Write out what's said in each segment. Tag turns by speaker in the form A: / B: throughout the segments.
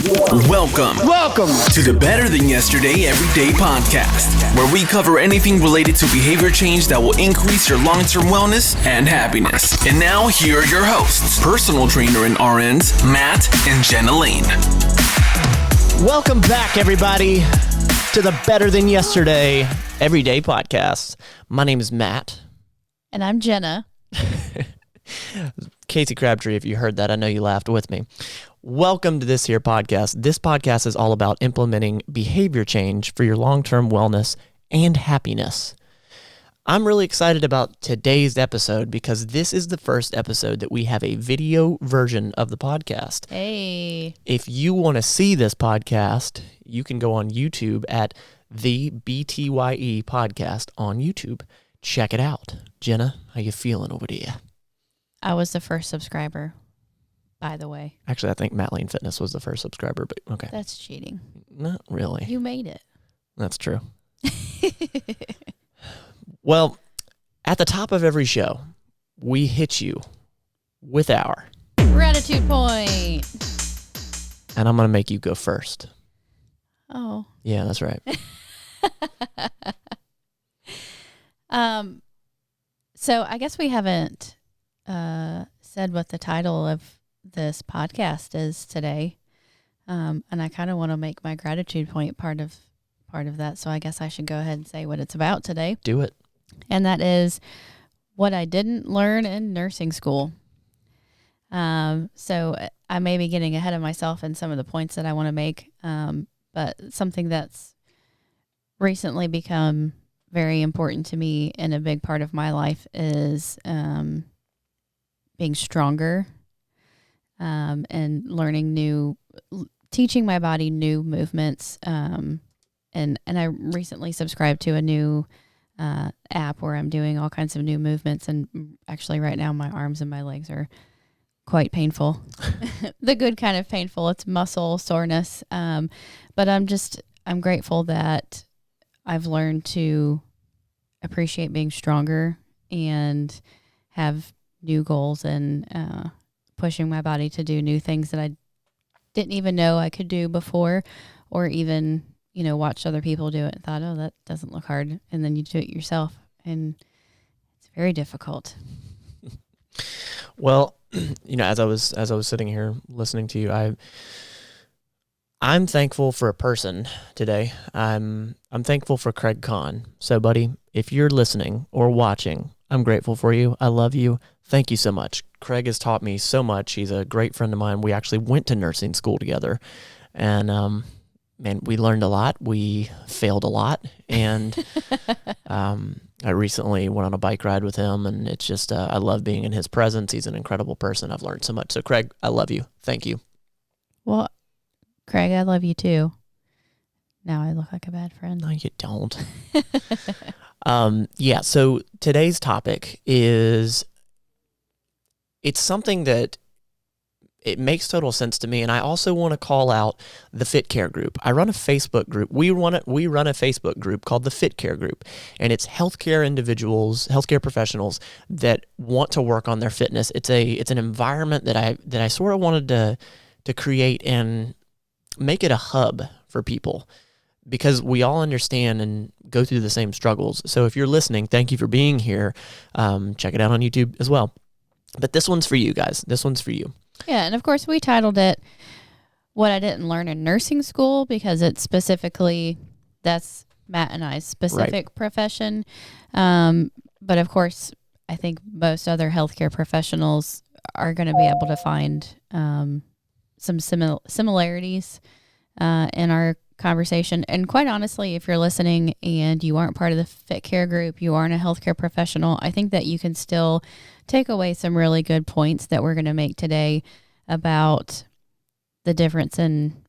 A: Welcome to the Better Than Yesterday Everyday Podcast, where we cover anything related to behavior change that will increase your long-term wellness and happiness. And now, here are your hosts, personal trainer and RNs, Matt and Jenna Lane.
B: Welcome back, everybody, to the Better Than Yesterday Everyday Podcast. My name is Matt.
C: And I'm Jenna.
B: Casey Crabtree, if you heard that, I know you laughed with me. Welcome to this here podcast. This podcast is all about implementing behavior change for your long-term wellness and happiness. I'm really excited about today's episode because this is the first episode that we have a video version of the podcast.
C: Hey.
B: If you want to see this podcast, you can go on YouTube at the BTYE podcast on YouTube. Check it out. Jenna, how you feeling over there?
C: I was the first subscriber, by the way.
B: Actually, I think MattLaneFitness was the first subscriber, but okay.
C: That's cheating.
B: Not really.
C: You made it.
B: That's true. Well, at the top of every show, we hit you with our
C: gratitude point.
B: And I'm going to make you go first.
C: Oh.
B: Yeah, that's right.
C: So I guess we haven't said what the title of this podcast is today, and I kind of want to make my gratitude point part of that. So I guess I should go ahead and say what it's about today.
B: Do it.
C: And that is what I didn't learn in nursing school. So I may be getting ahead of myself in some of the points that I want to make, but something that's recently become very important to me and a big part of my life is being stronger and learning teaching my body new movements. And I recently subscribed to a new app where I'm doing all kinds of new movements. And actually right now my arms and my legs are quite painful. The good kind of painful. It's muscle soreness. But I'm grateful that I've learned to appreciate being stronger and have new goals and pushing my body to do new things that I didn't even know I could do before, or even, watched other people do it and thought, oh, that doesn't look hard. And then you do it yourself, and it's very difficult.
B: Well, as I was sitting here listening to you, I'm thankful for a person today. I'm thankful for Craig Kahn. So, buddy, if you're listening or watching, I'm grateful for you. I love you. Thank you so much. Craig has taught me so much. He's a great friend of mine. We actually went to nursing school together, and man, we learned a lot. We failed a lot, and I recently went on a bike ride with him, and it's just I love being in his presence. He's an incredible person. I've learned so much. So, Craig, I love you. Thank you.
C: Well, Craig, I love you too. Now I look like a bad friend.
B: No, you don't. So today's topic is, it's something that it makes total sense to me, and I also want to call out the FitCare Group. I run a Facebook group. We run a Facebook group called the FitCare Group, and it's healthcare individuals, healthcare professionals that want to work on their fitness. It's an environment that I sort of wanted to create and make it a hub for people, because we all understand and go through the same struggles. So if you're listening, thank you for being here. Check it out on YouTube as well. But this one's for you guys. This one's for you.
C: Yeah, and of course we titled it What I Didn't Learn in Nursing School, because it's specifically, that's Matt and I's specific profession. But of course, I think most other healthcare professionals are going to be able to find some similarities in our conversation. And quite honestly, if you're listening and you aren't part of the FitCare Group, you aren't a healthcare professional, I think that you can still take away some really good points that we're going to make today about the difference in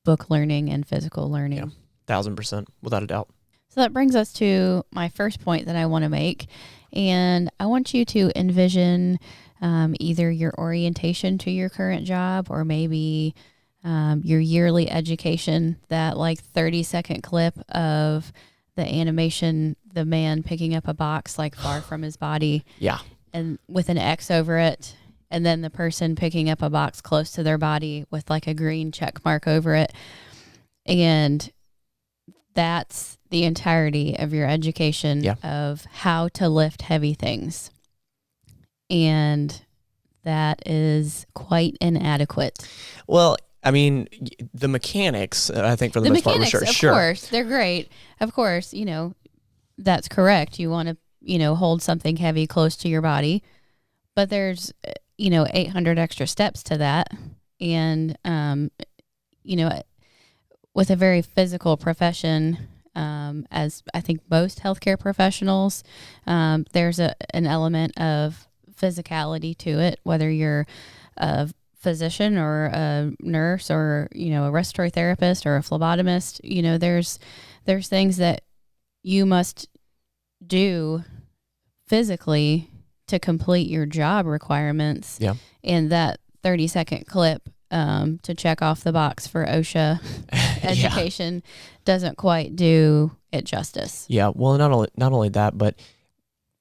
C: book learning and physical learning.
B: Yeah, 1,000%, without a doubt.
C: So that brings us to my first point that I want to make. And I want you to envision either your orientation to your current job, or maybe your yearly education, that 30-second clip of the animation, the man picking up a box far from his body.
B: Yeah.
C: And with an X over it. and then the person picking up a box close to their body with like a green check mark over it. And that's the entirety of your education of how to lift heavy things. And that is quite inadequate.
B: Well, I mean, the mechanics, I think for the most part, were sure.
C: Of course, they're great. Of course, that's correct. You want to, hold something heavy close to your body, but there's, 800 extra steps to that. And, with a very physical profession, as I think most healthcare professionals, there's an element of physicality to it, whether you're a physician or a nurse or, a respiratory therapist or a phlebotomist. There's things that you must do physically to complete your job requirements.
B: Yeah.
C: And that 30-second clip to check off the box for OSHA education doesn't quite do it justice.
B: Yeah. Well, not only that, but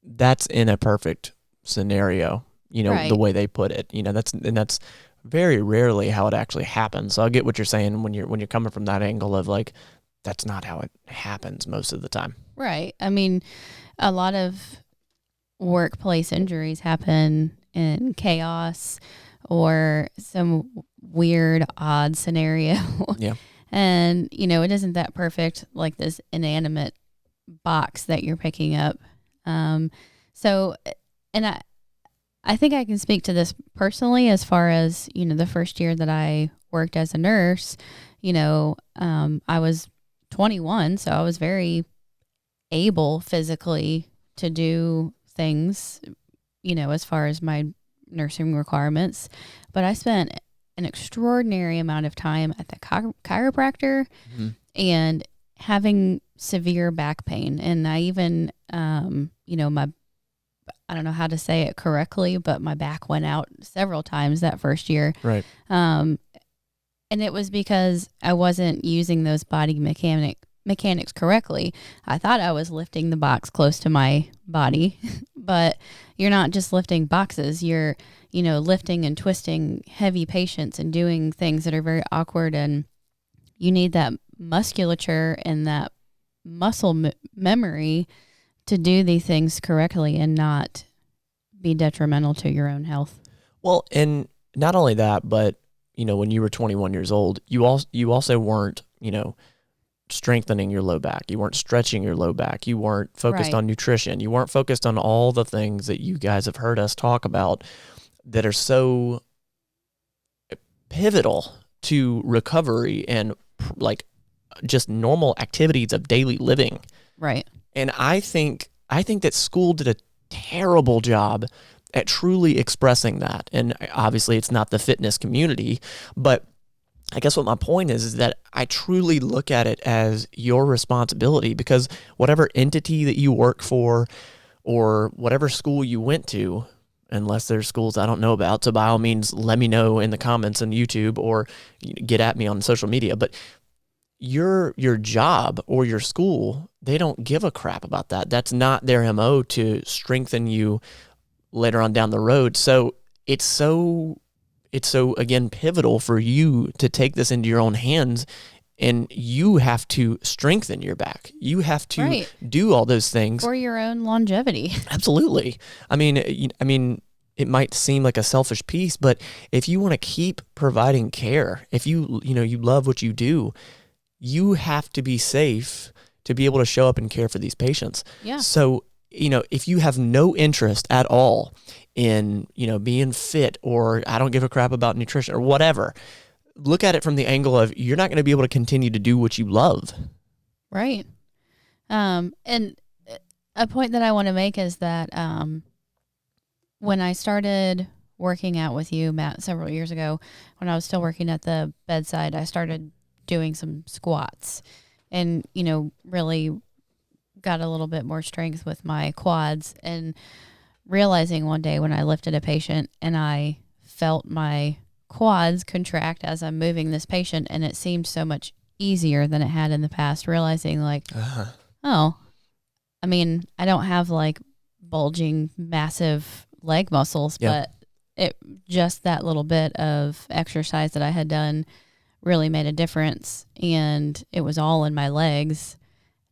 B: that's in a perfect scenario, right. The way they put it, that's very rarely how it actually happens. So I get what you're saying when you're coming from that angle of like, that's not how it happens most of the time.
C: Right. I mean, a lot of workplace injuries happen in chaos or some weird, odd scenario.
B: Yeah.
C: And, it isn't that perfect, like this inanimate box that you're picking up. So, and I think I can speak to this personally as far as, the first year that I worked as a nurse, I was 21, so I was very able physically to do things, as far as my nursing requirements. But I spent an extraordinary amount of time at the chiropractor and having severe back pain. And I even, I don't know how to say it correctly, but my back went out several times that first year.
B: Right.
C: And it was because I wasn't using those body mechanics correctly. I thought I was lifting the box close to my body, but you're not just lifting boxes. You're, lifting and twisting heavy patients and doing things that are very awkward. And you need that musculature and that muscle memory to do these things correctly and not be detrimental to your own health.
B: Well, and not only that, but, when you were 21 years old, you also weren't, strengthening your low back. You weren't stretching your low back. You weren't focused on nutrition. You weren't focused on all the things that you guys have heard us talk about that are so pivotal to recovery and like just normal activities of daily living.
C: Right.
B: And I think that school did a terrible job at truly expressing that. And obviously it's not the fitness community, but I guess what my point is that I truly look at it as your responsibility, because whatever entity that you work for or whatever school you went to, unless there's schools I don't know about, so by all means, let me know in the comments on YouTube or get at me on social media. But your job or your school, they don't give a crap about that. That's not their MO to strengthen you later on down the road. So it's so again pivotal for you to take this into your own hands, and you have to strengthen your back. You have to do all those things
C: for your own longevity.
B: Absolutely. I mean, it might seem like a selfish piece, but if you want to keep providing care, if you love what you do, you have to be safe to be able to show up and care for these patients.
C: Yeah.
B: So, if you have no interest at all in, being fit, or I don't give a crap about nutrition or whatever, look at it from the angle of you're not going to be able to continue to do what you love.
C: Right. And a point that I want to make is that when I started working out with you, Matt, several years ago, when I was still working at the bedside, I started doing some squats and, really got a little bit more strength with my quads, and realizing one day when I lifted a patient and I felt my quads contract as I'm moving this patient, and it seemed so much easier than it had in the past, realizing like, oh, I mean, I don't have like bulging massive leg muscles, but just that little bit of exercise that I had done really made a difference. And it was all in my legs,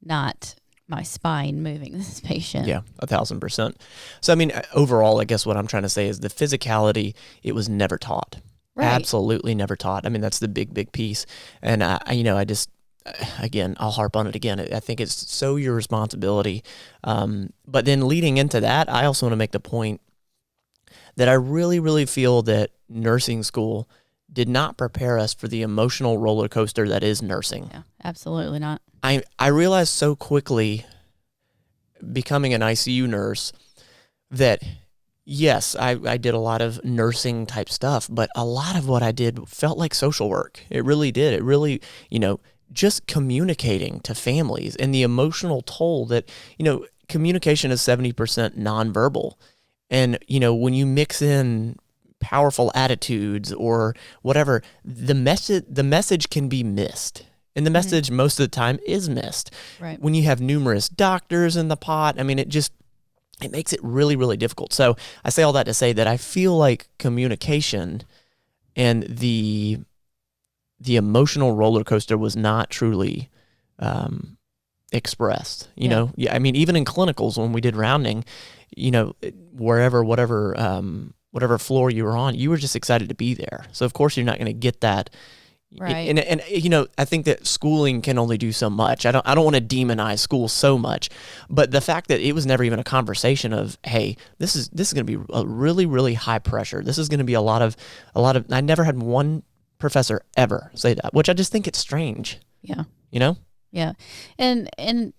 C: not my spine moving this patient.
B: Yeah, 1,000%. So, I mean, overall, I guess what I'm trying to say is the physicality, it was never taught.
C: Right.
B: Absolutely never taught. I mean, that's the big piece. And I just, again, I'll harp on it again. I think it's so your responsibility. But then leading into that, I also want to make the point that I really feel that nursing school did not prepare us for the emotional roller coaster that is nursing.
C: Yeah, absolutely not.
B: I realized so quickly becoming an ICU nurse that, yes, I did a lot of nursing type stuff, but a lot of what I did felt like social work. It really did. It really, just communicating to families and the emotional toll that, communication is 70% nonverbal. And, when you mix in powerful attitudes or whatever, the message can be missed. And the message most of the time is missed.
C: Right.
B: When you have numerous doctors in the pot, I mean, it makes it really difficult. So I say all that to say that I feel like communication and the emotional roller coaster was not truly expressed. You know, I mean, even in clinicals when we did rounding, whatever floor you were on, you were just excited to be there. So of course you're not going to get that.
C: Right.
B: And I think that schooling can only do so much. I don't want to demonize school so much, but the fact that it was never even a conversation of, hey, this is going to be a really high pressure. This is going to be a lot of. I never had one professor ever say that, which I just think it's strange.
C: Yeah. Yeah. And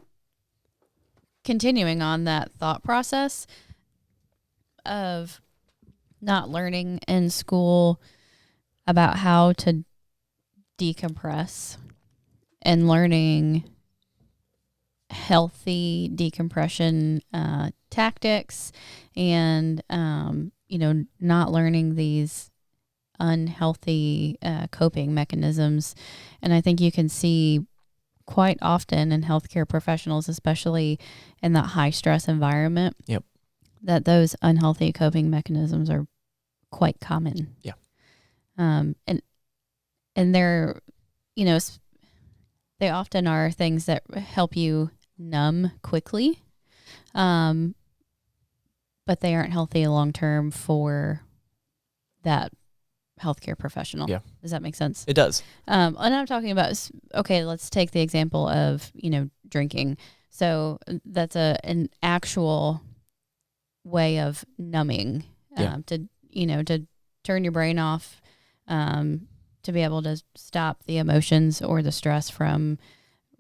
C: continuing on that thought process of not learning in school about how to decompress and learning healthy decompression tactics and, not learning these unhealthy coping mechanisms. And I think you can see quite often in healthcare professionals, especially in that high stress environment, that those unhealthy coping mechanisms are quite common.
B: Yeah.
C: And they're, they often are things that help you numb quickly, but they aren't healthy long-term for that healthcare professional.
B: Yeah.
C: Does that make sense?
B: It does.
C: And I'm talking about, okay, let's take the example of, drinking. So that's an actual way of numbing, to turn your brain off, to be able to stop the emotions or the stress from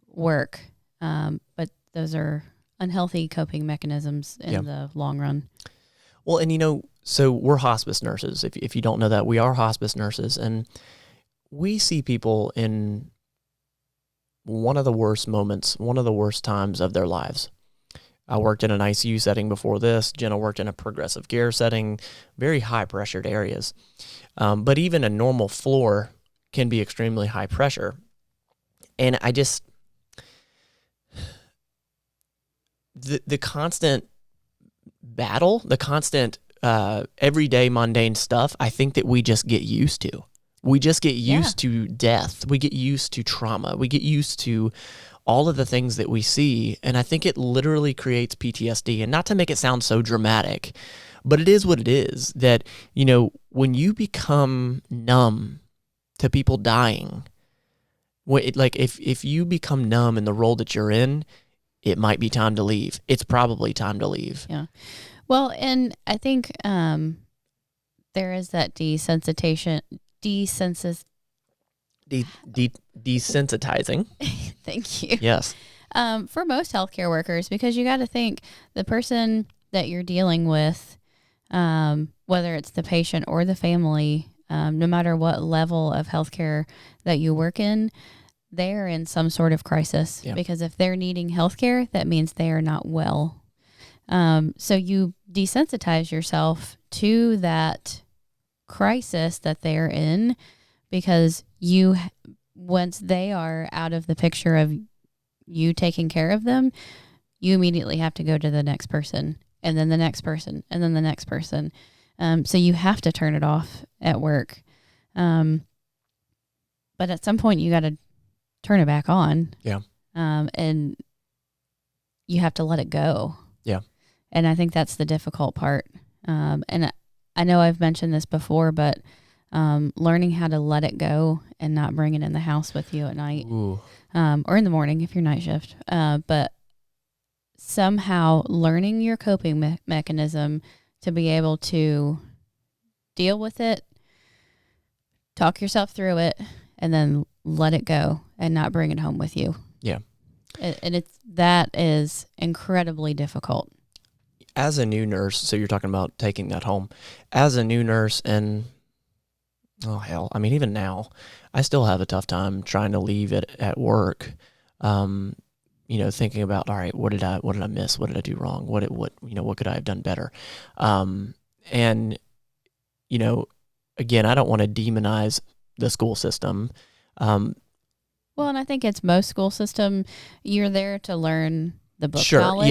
C: work. But those are unhealthy coping mechanisms in the long run.
B: Well, and so we're hospice nurses. If you don't know that, we are hospice nurses, and we see people in one of the worst moments, one of the worst times of their lives. I worked in an ICU setting before this. Jenna worked in a progressive care setting, very high pressured areas. But even a normal floor can be extremely high pressure. And I just, the constant battle, the constant everyday mundane stuff, I think that we just get used to. We just get used to death. We get used to trauma. We get used to all of the things that we see. And I think it literally creates PTSD. And not to make it sound so dramatic, but it is what it is, that, when you become numb to people dying, if you become numb in the role that you're in, it might be time to leave. It's probably time to leave.
C: Yeah. Well, and I think there is that desensitizing. Thank you.
B: Yes.
C: For most healthcare workers, because you got to think the person that you're dealing with, whether it's the patient or the family, no matter what level of healthcare that you work in, they're in some sort of crisis.
B: Yeah.
C: Because if they're needing healthcare, that means they are not well. So you desensitize yourself to that crisis that they're in, because once they are out of the picture of you taking care of them, you immediately have to go to the next person, and then the next person, and then the next person. So you have to turn it off at work. But at some point you got to turn it back on.
B: Yeah.
C: And you have to let it go.
B: Yeah.
C: And I think that's the difficult part. And I know I've mentioned this before, but learning how to let it go and not bring it in the house with you at night, or in the morning if you're night shift. But somehow learning your coping mechanism to be able to deal with it, talk yourself through it, and then let it go and not bring it home with you.
B: Yeah.
C: And that is incredibly difficult.
B: As a new nurse, so you're talking about taking that home. As a new nurse, and oh hell, I mean, even now, I still have a tough time trying to leave it at work. Thinking about, all right, what did I miss? What did I do wrong? What could I have done better? Again, I don't want to demonize the school system.
C: Well, and I think it's most school system. You're there to learn the book
B: sure,
C: knowledge.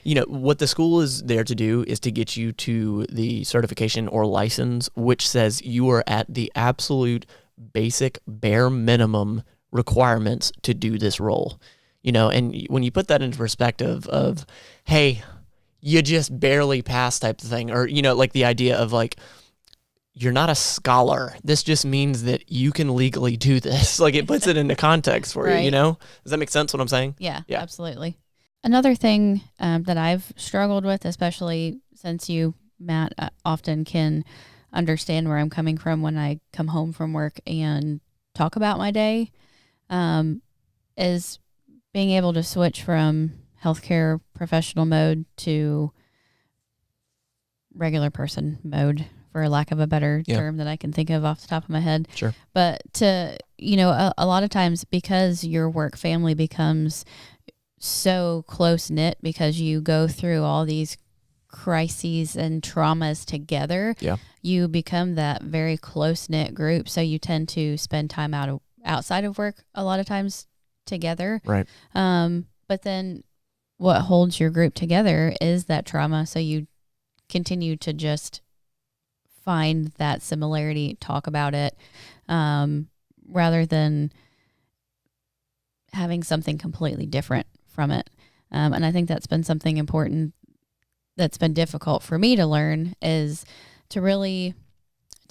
B: Yeah. What the school is there to do is to get you to the certification or license, which says you are at the absolute basic bare minimum requirements to do this role. And when you put that into perspective of, hey, you just barely passed type of thing, or, like the idea of like, you're not a scholar. This just means that you can legally do this. Like, it puts it into context for
C: Right.
B: you, Does that make sense what I'm saying?
C: Yeah, absolutely. Another thing that I've struggled with, especially since you, Matt, often can understand where I'm coming from when I come home from work and talk about my day, is being able to switch from healthcare professional mode to regular person mode, for lack of a better term that I can think of off the top of my head.
B: Sure.
C: But a lot of times, because your work family becomes so close knit, because you go through all these crises and traumas together, you become that very close knit group. So you tend to spend time outside of work a lot of times together.
B: Right.
C: But then what holds your group together is that trauma. So you continue to just find that similarity, talk about it, rather than having something completely different from it. And I think that's been something important that's been difficult for me to learn, is to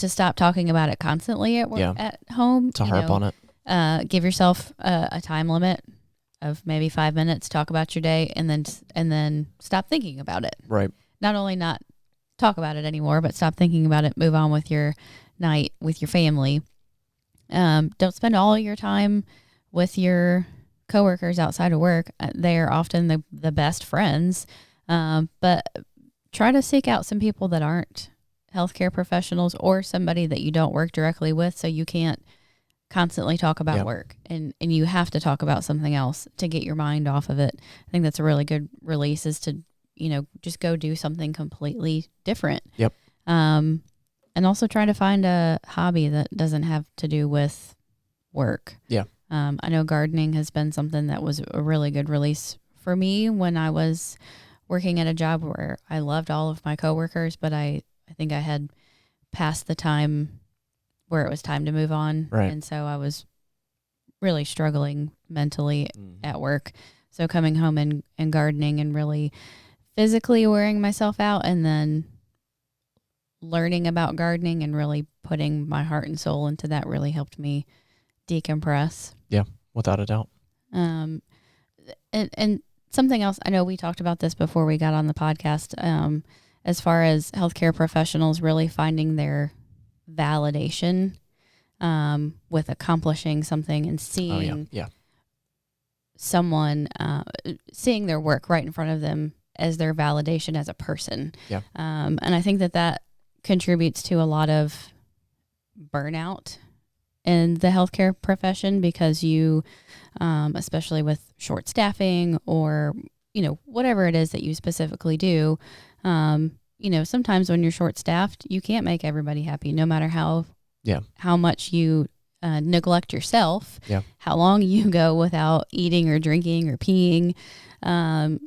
C: stop talking about it constantly at work, at home.
B: To harp on it.
C: Give yourself a time limit of maybe 5 minutes, talk about your day, and then stop thinking about it.
B: Right.
C: Not only not talk about it anymore, but stop thinking about it, move on with your night, with your family. Don't spend all your time with your coworkers outside of work. They are often the best friends. But try to seek out some people that aren't healthcare professionals, or somebody that you don't work directly with, so you can't constantly talk about work, and you have to talk about something else to get your mind off of it. I think that's a really good release, is to, just go do something completely different.
B: Yep.
C: And also try to find a hobby that doesn't have to do with work.
B: Yeah.
C: I know gardening has been something that was a really good release for me when I was working at a job where I loved all of my coworkers, but I think I had passed the time where it was time to move on.
B: Right.
C: And so I was really struggling mentally at work. So coming home and gardening and really physically wearing myself out, and then learning about gardening and really putting my heart and soul into that really helped me decompress.
B: Yeah, without a doubt.
C: And something else, I know we talked about this before we got on the podcast, as far as healthcare professionals really finding their validation with accomplishing something and seeing someone, seeing their work right in front of them as their validation as a person.
B: Yeah.
C: And I think that contributes to a lot of burnout in the healthcare profession, because you, especially with short staffing, or, whatever it is that you specifically do, sometimes when you're short staffed, you can't make everybody happy, no matter how much you neglect yourself, how long you go without eating or drinking or peeing.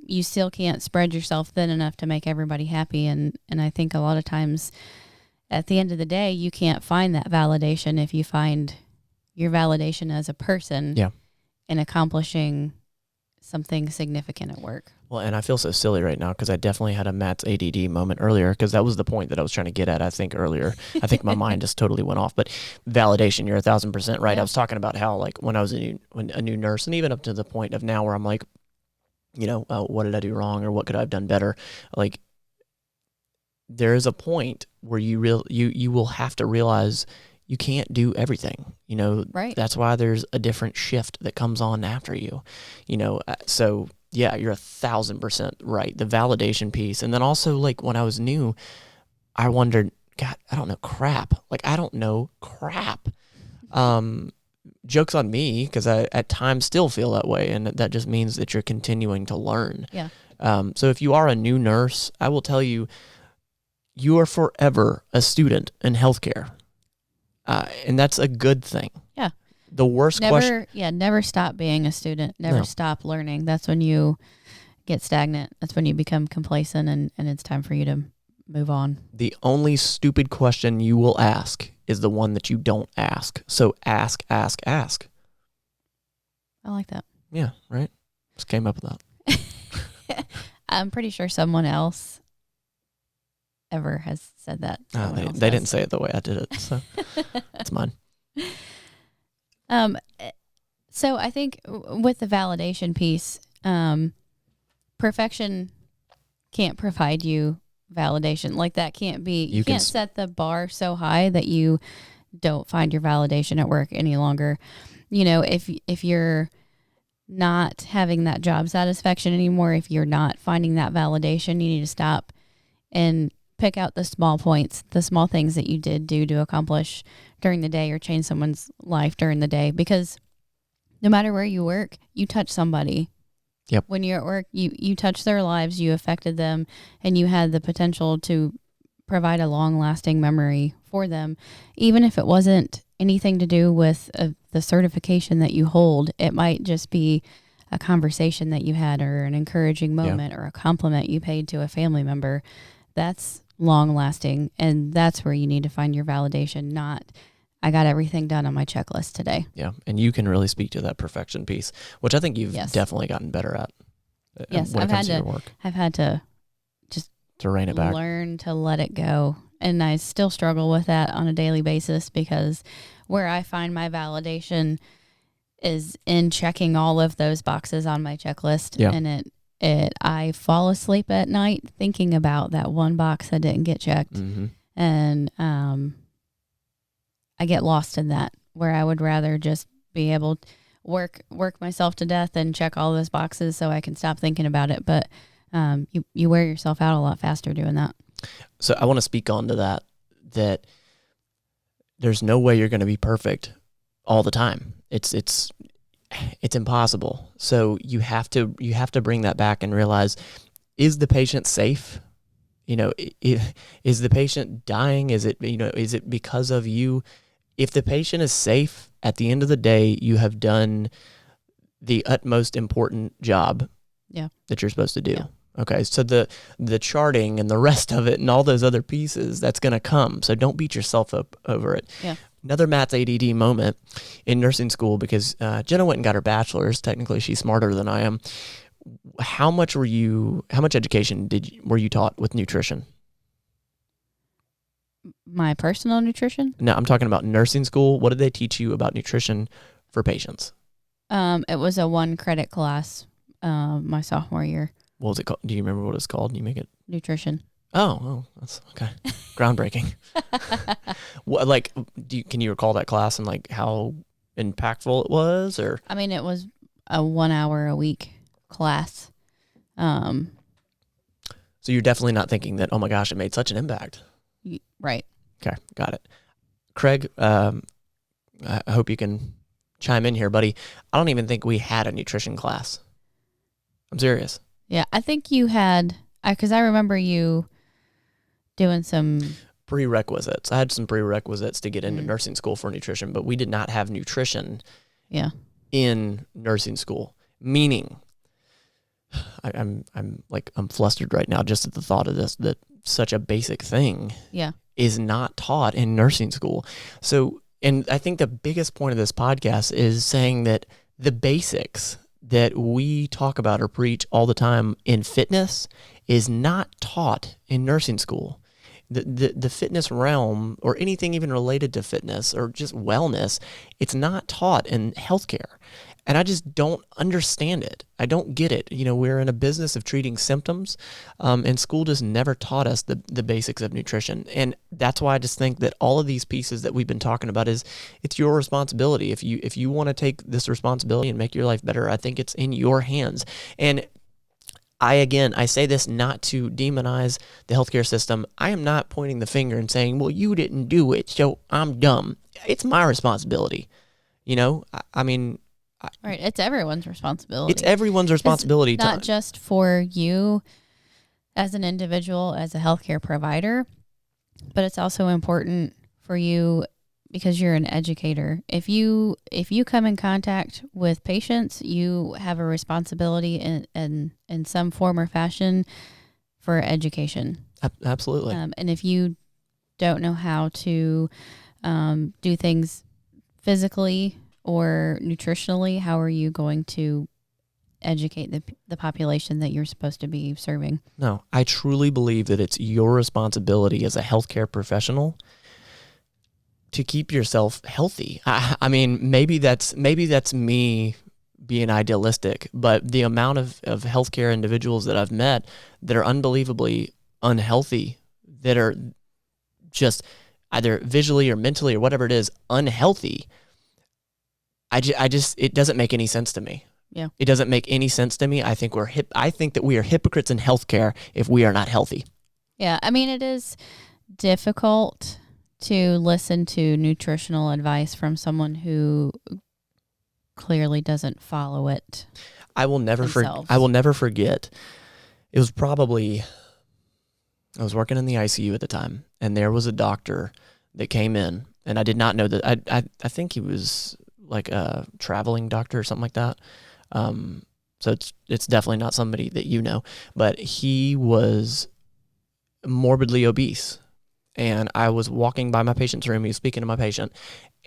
C: You still can't spread yourself thin enough to make everybody happy. And I think a lot of times at the end of the day, you can't find that validation if you find your validation as a person in accomplishing something significant at work.
B: Well, and I feel so silly right now because I definitely had a Matt's ADD moment earlier, because that was the point that I was trying to get at, I think, earlier. I think my mind just totally went off. But validation, you're 1,000% right. I was talking about how, like, when I was a new nurse, and even up to the point of now where I'm like, what did I do wrong, or what could I have done better? Like, there is a point where you will have to realize you can't do everything.
C: Right.
B: That's why there's a different shift that comes on after you. So yeah, you're 1,000% right. The validation piece, and then also, like, when I was new, I wondered, God, I don't know crap. Like, I don't know crap. Joke's on me, because I at times still feel that way, and that just means that you're continuing to learn.
C: Yeah.
B: So if you are a new nurse, I will tell you, you are forever a student in healthcare, and that's a good thing. Yeah. The worst question.
C: Yeah, never stop being a student. Never stop learning. That's when you get stagnant. That's when you become complacent, and it's time for you to move on.
B: The only stupid question you will ask is the one that you don't ask. So ask.
C: I like that.
B: Yeah, right? Just came up with
C: that. I'm pretty sure someone else ever has said that.
B: They didn't say it the way I did it, so it's mine.
C: So I think with the validation piece, perfection can't provide you validation. Like, that can't be, you can't set the bar so high that you don't find your validation at work any longer. If you're not having that job satisfaction anymore, if you're not finding that validation, you need to stop and pick out the small points, the small things that you did do to accomplish during the day or change someone's life during the day. Because no matter where you work, you touch somebody.
B: Yep.
C: When you're at work, you touch their lives, you affected them, and you had the potential to provide a long-lasting memory for them. Even if it wasn't anything to do with the certification that you hold, it might just be a conversation that you had, or an encouraging moment, or a compliment you paid to a family member. That's long-lasting, and that's where you need to find your validation, not, I got everything done on my checklist today.
B: Yeah, and you can really speak to that perfection piece, which I think you've definitely gotten better at.
C: Yes, I've had to just
B: to rein it back,
C: learn to let it go, and I still struggle with that on a daily basis, because where I find my validation is in checking all of those boxes on my checklist, and I fall asleep at night thinking about that one box that didn't get checked, and I get lost in that, where I would rather just be able to work myself to death and check all those boxes so I can stop thinking about it. But you wear yourself out a lot faster doing that.
B: So I want to speak on to that there's no way you're going to be perfect all the time. It's impossible. So you have to bring that back and realize, is the patient safe? Is the patient dying? Is it because of you? If the patient is safe, at the end of the day, you have done the utmost important job that you're supposed to do. Yeah. Okay, so the charting and the rest of it and all those other pieces, that's going to come. So don't beat yourself up over it. Yeah. Another Matt's ADD moment in nursing school, because Jenna went and got her bachelor's. Technically, she's smarter than I am. How much education were you taught with nutrition?
C: My personal nutrition?
B: No, I'm talking about nursing school. What did they teach you about nutrition for patients?
C: It was a 1-credit class my sophomore year.
B: What was it called? Do you remember what it's called? You make it
C: nutrition.
B: Oh, that's okay. Groundbreaking. Can you recall that class and like how impactful it was? Or
C: I mean, it was a 1 hour a week class.
B: So you're definitely not thinking that, oh my gosh, it made such an impact.
C: Right.
B: Okay, got it. Craig, I hope you can chime in here, buddy. I don't even think we had a nutrition class. I'm serious.
C: Yeah, I think you had, because I remember you doing some
B: prerequisites. I had some prerequisites to get into nursing school for nutrition, but we did not have nutrition in nursing school. Meaning, I'm flustered right now just at the thought of this, that such a basic thing is not taught in nursing school. So, and I think the biggest point of this podcast is saying that the basics that we talk about or preach all the time in fitness is not taught in nursing school. The fitness realm, or anything even related to fitness or just wellness, it's not taught in healthcare. And I just don't understand it. I don't get it. We're in a business of treating symptoms, and school just never taught us the basics of nutrition. And that's why I just think that all of these pieces that we've been talking about it's your responsibility. If you want to take this responsibility and make your life better, I think it's in your hands. And I say this not to demonize the healthcare system. I am not pointing the finger and saying, well, you didn't do it, so I'm dumb. It's my responsibility.
C: Right. It's everyone's responsibility.
B: It's everyone's responsibility.
C: It's not just for you as an individual, as a healthcare provider, but it's also important for you because you're an educator. If you come in contact with patients, you have a responsibility in some form or fashion for education.
B: Absolutely.
C: And if you don't know how to do things physically or nutritionally, how are you going to educate the population that you're supposed to be serving?
B: No, I truly believe that it's your responsibility as a healthcare professional to keep yourself healthy. I mean, maybe that's me being idealistic, but the amount of healthcare individuals that I've met that are unbelievably unhealthy, that are just either visually or mentally or whatever it is, unhealthy, it doesn't make any sense to me.
C: Yeah.
B: It doesn't make any sense to me. I think I think that we are hypocrites in healthcare if we are not healthy.
C: Yeah. I mean, it is difficult to listen to nutritional advice from someone who clearly doesn't follow it.
B: I will never forget. It was probably, I was working in the ICU at the time, and there was a doctor that came in, and I did not know that. I think he was like a traveling doctor or something like that. So it's definitely not somebody that you know, but he was morbidly obese. And I was walking by my patient's room. He was speaking to my patient,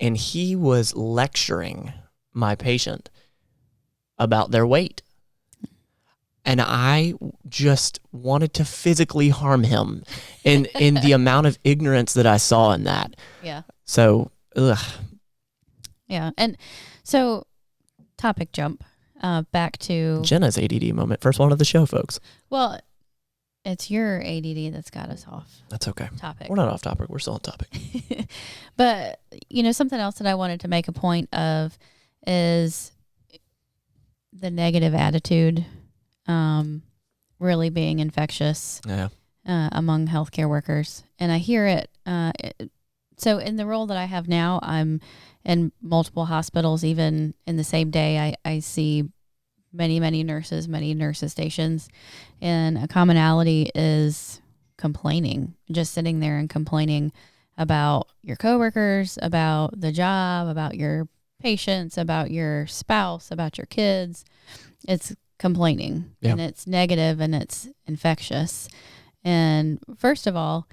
B: and he was lecturing my patient about their weight. And I just wanted to physically harm him in the amount of ignorance that I saw in that.
C: Yeah.
B: So,
C: Yeah. And so, topic jump back to
B: Jenna's ADD moment. First one of the show, folks.
C: Well, it's your ADD that's got us off.
B: That's okay.
C: Topic.
B: We're not off topic. We're still on topic.
C: But, something else that I wanted to make a point of is the negative attitude really being infectious among healthcare workers. And I hear it. So in the role that I have now, I'm in multiple hospitals. Even in the same day, I see many nurses, many nurses stations. And a commonality is complaining, just sitting there and complaining about your coworkers, about the job, about your patients, about your spouse, about your kids. It's complaining, and it's negative, and it's infectious. And first of all,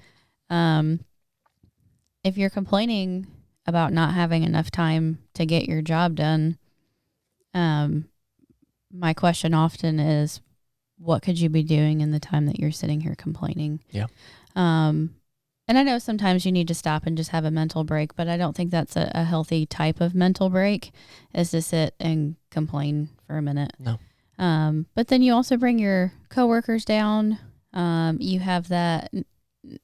C: if you're complaining about not having enough time to get your job done, my question often is, what could you be doing in the time that you're sitting here complaining?
B: Yeah.
C: And I know sometimes you need to stop and just have a mental break, but I don't think that's a healthy type of mental break, is to sit and complain for a minute.
B: No.
C: But then you also bring your coworkers down. You have that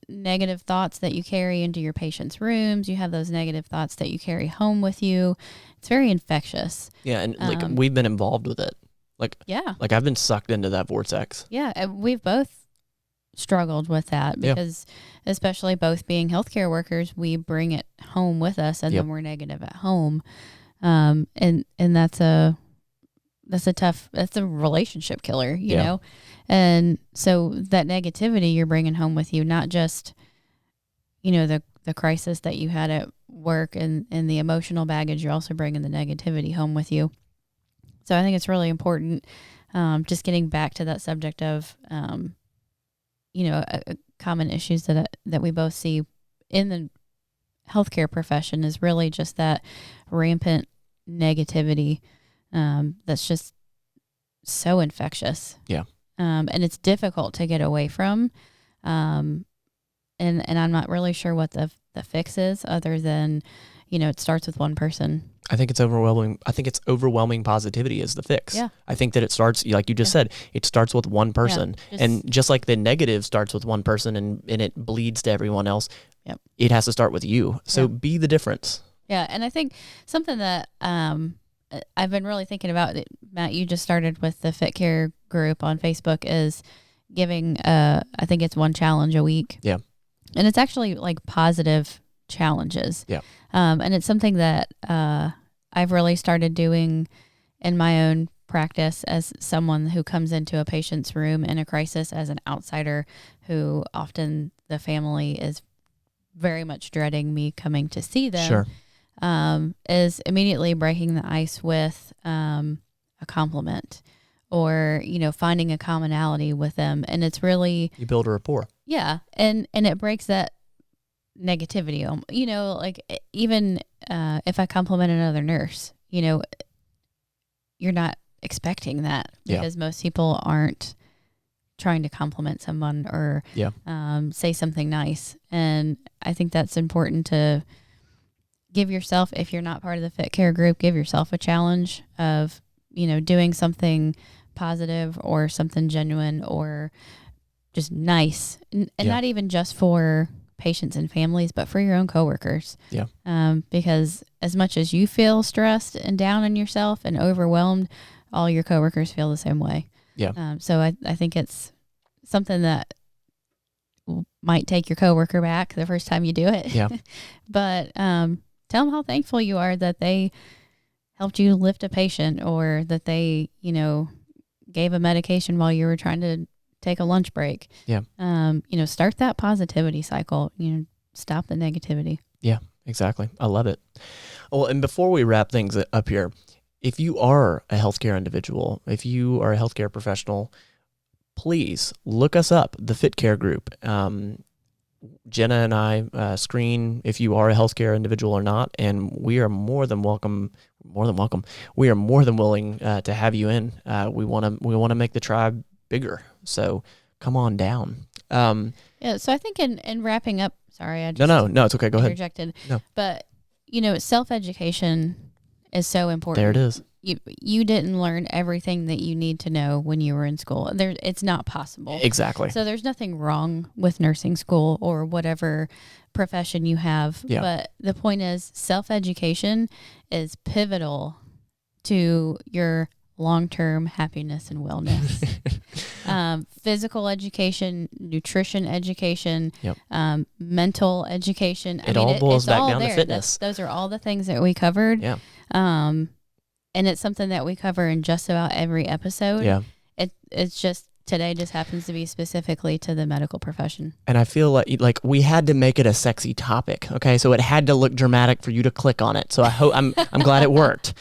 C: negative thoughts that you carry into your patients' rooms. You have those negative thoughts that you carry home with you. It's very infectious.
B: Yeah, and we've been involved with it. Like I've been sucked into that vortex.
C: Yeah, and we've both struggled with that because especially both being healthcare workers, we bring it home with us, and then we're negative at home. And that's a relationship killer, you know? And so that negativity you're bringing home with you, not just, the crisis that you had at work and the emotional baggage, you're also bringing the negativity home with you. So I think it's really important, just getting back to that subject of, common issues that we both see in the healthcare profession is really just that rampant negativity that's just so infectious.
B: Yeah.
C: And it's difficult to get away from. And I'm not really sure what the fix is, other than, it starts with one person.
B: I think it's overwhelming. I think it's overwhelming positivity is the fix.
C: Yeah.
B: I think that it starts, like you just said, it starts with one person. And just like the negative starts with one person and it bleeds to everyone else, it has to start with you. So be the difference. Yeah.
C: And I think something that I've been really thinking about, Matt, you just started with the FitCare Group on Facebook, is giving, I think it's one challenge a week.
B: Yeah.
C: And it's actually like positive challenges.
B: Yeah.
C: And it's something that I've really started doing in my own practice as someone who comes into a patient's room in a crisis as an outsider, who often the family is very much dreading me coming to see them.
B: Sure.
C: Is immediately breaking the ice with a compliment, or, finding a commonality with them. And it's really,
B: you build a rapport.
C: Yeah. And it breaks that negativity. Like even if I compliment another nurse, you're not expecting that, because most people aren't trying to compliment someone or say something nice. And I think that's important to give yourself, if you're not part of the FitCare Group, give yourself a challenge of, doing something positive or something genuine or just nice, and not even just for patients and families, but for your own coworkers.
B: Yeah.
C: Because as much as you feel stressed and down on yourself and overwhelmed, all your coworkers feel the same way.
B: Yeah.
C: So I think it's something that might take your coworker back the first time you do it.
B: Yeah.
C: But tell them how thankful you are that they helped you lift a patient, or that they, gave a medication while you were trying to take a lunch break.
B: Yeah.
C: Start that positivity cycle, stop the negativity.
B: Yeah, exactly. I love it. Well, and before we wrap things up here, if you are a healthcare individual, if you are a healthcare professional, please look us up, the FitCare Group. Jenna and I screen if you are a healthcare individual or not, and we are more than welcome. We are more than willing to have you in. We want to make the tribe bigger. So come on down.
C: So I think in wrapping up, sorry, I just
B: no, it's okay. Go ahead.
C: Interjected.
B: No.
C: But self-education is so important.
B: There it is.
C: You didn't learn everything that you need to know when you were in school. It's not possible.
B: Exactly.
C: So there's nothing wrong with nursing school or whatever profession you have.
B: Yeah.
C: But the point is, self-education is pivotal to your long-term happiness and wellness. Physical education, nutrition education, mental education.
B: It all boils back down to fitness.
C: Those are all the things that we covered.
B: Yeah.
C: And it's something that we cover in just about every episode.
B: Yeah.
C: It's just today just happens to be specifically to the medical profession.
B: And I feel like we had to make it a sexy topic. Okay. So it had to look dramatic for you to click on it. So I'm glad it worked.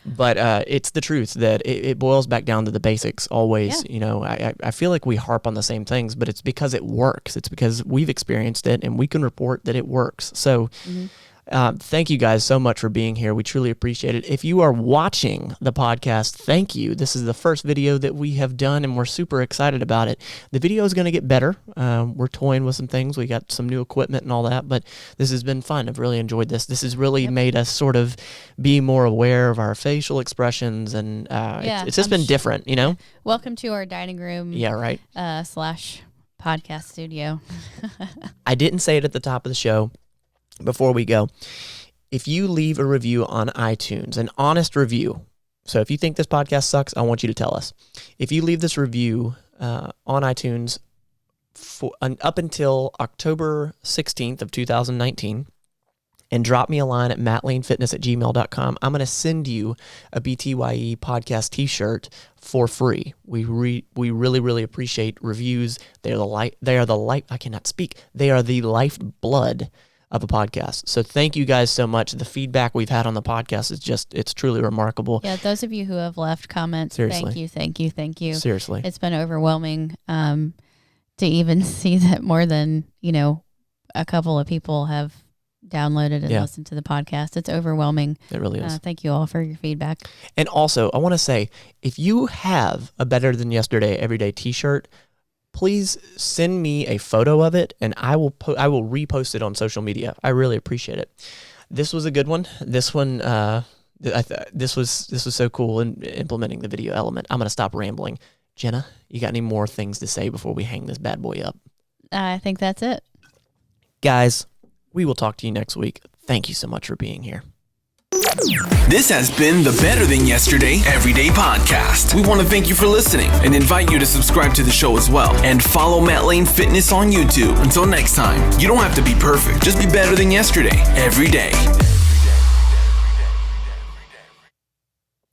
B: But it's the truth that it boils back down to the basics always. Yeah. I feel like we harp on the same things, but it's because it works. It's because we've experienced it and we can report that it works. So thank you guys so much for being here. We truly appreciate it. If you are watching the podcast, thank you. This is the first video that we have done, and we're super excited about it. The video is going to get better. We're toying with some things. We got some new equipment and all that, but this has been fun. I've really enjoyed this. This has really made us sort of be more aware of our facial expressions, and it's just been different,
C: Welcome to our dining room.
B: Yeah, right.
C: / podcast studio.
B: I didn't say it at the top of the show. Before we go, if you leave a review on iTunes, an honest review, so if you think this podcast sucks, I want you to tell us. If you leave this review on iTunes up until October 16th of 2019 and drop me a line at MattLaneFitness@gmail.com, I'm going to send you a BTYE podcast t-shirt for free. We really, really appreciate reviews. They are the lifeblood of a podcast. So thank you guys so much. The feedback we've had on the podcast is it's truly remarkable.
C: Yeah, those of you who have left comments,
B: seriously.
C: Thank you.
B: Seriously.
C: It's been overwhelming to even see that more than, a couple of people have downloaded and listened to the podcast. It's overwhelming.
B: It really is.
C: Thank you all for your feedback.
B: And also, I want to say, if you have a Better Than Yesterday Everyday t-shirt, please send me a photo of it, and I will repost it on social media. I really appreciate it. This was a good one. This one, this was so cool in implementing the video element. I'm going to stop rambling. Jenna, you got any more things to say before we hang this bad boy up?
C: I think that's it.
B: Guys, we will talk to you next week. Thank you so much for being here.
A: This has been the Better Than Yesterday Everyday Podcast. We want to thank you for listening and invite you to subscribe to the show as well. And follow Matt Lane Fitness on YouTube. Until next time, you don't have to be perfect. Just be better than yesterday every day.